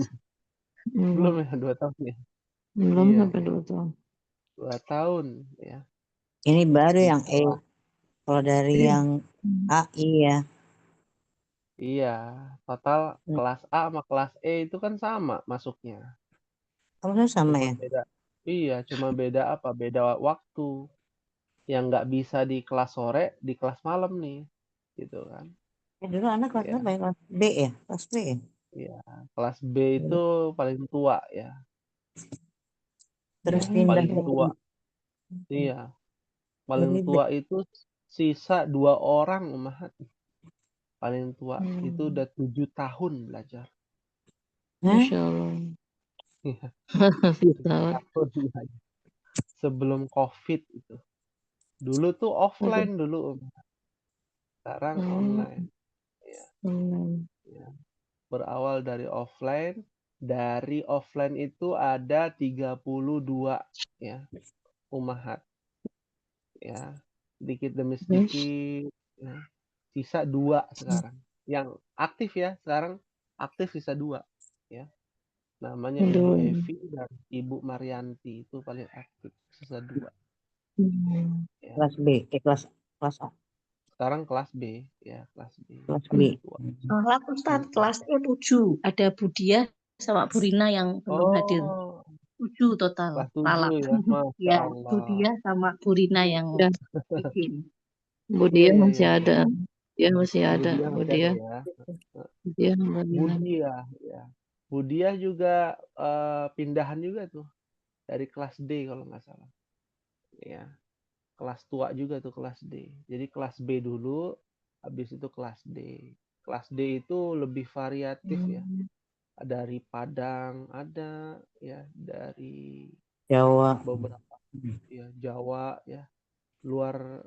Belum Belum ya 2 tahun ya? sampai 2 tahun. 2 tahun ya. Ini baru yang E. Setelah- Kalau dari yang AI ya. Iya, total kelas A sama kelas E itu kan sama masuknya. Kamu sama Cuma ya? beda. Iya, cuma beda apa? Beda waktu. Yang nggak bisa di kelas sore, di kelas malam nih. Gitu kan. Dulu anak kelas Iya. berapa ya? Kelas B ya? Kelas B ya? Iya, kelas B itu paling tua ya. Terus Ya, pindah paling ke tua. Iya, paling Jadi tua itu sisa 2 orang, Ummahat. Paling tua itu udah 7 tahun belajar. Masya Allah. Iya, 7 7 tahun. tahun belajar. Sebelum COVID itu. Dulu tuh offline dulu, Ummahat. Sekarang online. Ya, ya. Berawal dari offline. Dari offline itu ada 32 ya, Ummahat. Ya, sedikit demi sedikit. Ya. Sisa 2 sekarang. Yang aktif ya, sekarang aktif sisa 2. Ya. Namanya Ibu Evi dan Ibu Marianti. Itu paling aktif, sisa 2. Ya. kelas B, kelas A. Sekarang kelas B. Ya, kelas B. Kelas Paling B. tua. Kelas Ustadz, kelas E 7. Ada Budia sama Burina yang belum hadir. Oh, 7 total. kelas 7 Lalap. ya. Masya Ya, Allah. Budia sama Burina yang bikin. Budia Iya, iya, masih iya. ada. Dia masih ada. Budia masih ada Budia. ya. Dia Budia. Budia, ya. Budia juga pindahan juga tuh. Dari kelas D kalau nggak salah. Ya. Kelas tua juga tuh kelas D. Jadi kelas B dulu, habis itu kelas D. Kelas D itu lebih variatif ya. Dari Padang ada ya, dari Jawa. beberapa ya Jawa ya, luar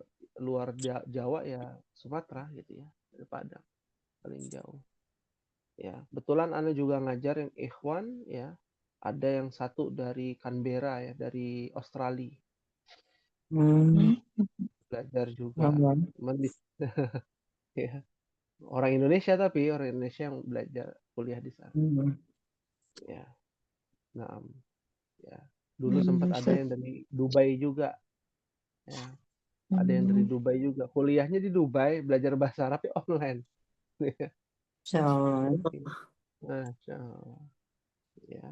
Jawa ya Sumatera gitu ya, dari Padang paling jauh. Ya, betulan Ana juga ngajar yang ikhwan ya. Ada yang satu dari Canberra ya, dari Australia. Belajar juga. Ya. Orang Indonesia tapi orang Indonesia yang belajar kuliah di sana. Ya. Nah, ya. Dulu sempat ada yang dari Dubai juga. Ya. Ada yang dari Dubai juga. Kuliahnya di Dubai, belajar bahasa Arab online. Masya Allah. Ya.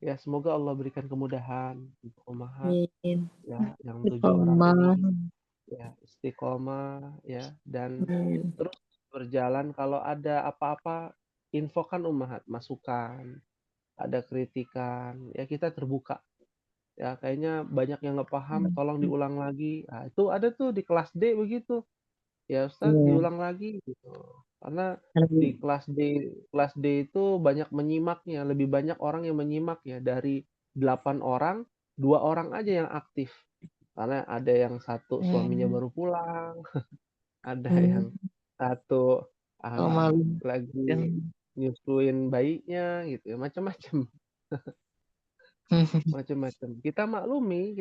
Ya, semoga Allah berikan kemudahan untuk Ummahat Amin. ya, yang 7 orang ini ya istiqomah ya, dan terus berjalan. Kalau ada apa-apa infokan Ummahat, masukan, ada kritikan ya, kita terbuka ya. Kayaknya banyak yang nggak paham, tolong diulang lagi. Nah, itu ada tuh di kelas D begitu ya Ustaz, diulang lagi gitu. Karena di kelas D itu banyak menyimaknya, lebih banyak orang yang menyimak ya. Dari 8 orang, 2 orang aja yang aktif. Karena ada yang satu suaminya baru pulang, ada yang satu lagi nyusuin bayinya gitu ya, macam-macam. Macam-macam. Kita maklumi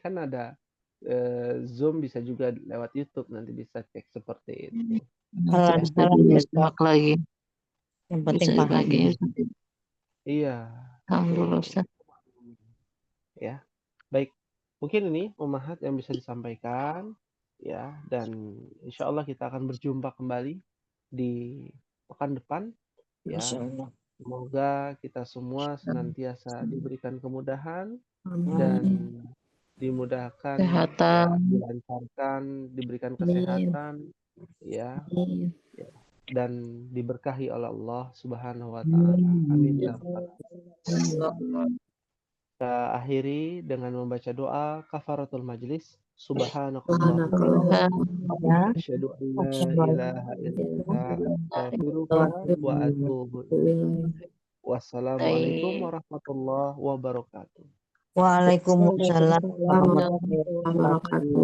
kan ada Zoom, bisa juga lewat YouTube, nanti bisa cek seperti itu. Bisa disimak lagi. Yang penting Bisa paham. lagi. Iya. Alhamdulillah Ustaz. Ya, baik. Mungkin ini Ummahat yang bisa disampaikan ya, dan insya Allah kita akan berjumpa kembali di pekan depan ya. Semoga kita semua senantiasa diberikan kemudahan dan dimudahkan, ya, dilancarkan, diberikan kesehatan ya, dan diberkahi oleh Allah Subhanahu wa taala. Amin ya rabbal alamin. Kita akhiri dengan membaca doa kafaratul majlis. Subhanakallahumma asyhadu an la ilaha illa anta astaghfiruka wa atubu ilaik. Wassalamualaikum warahmatullahi wabarakatuh. Waalaikumsalam warahmatullahi wabarakatuh.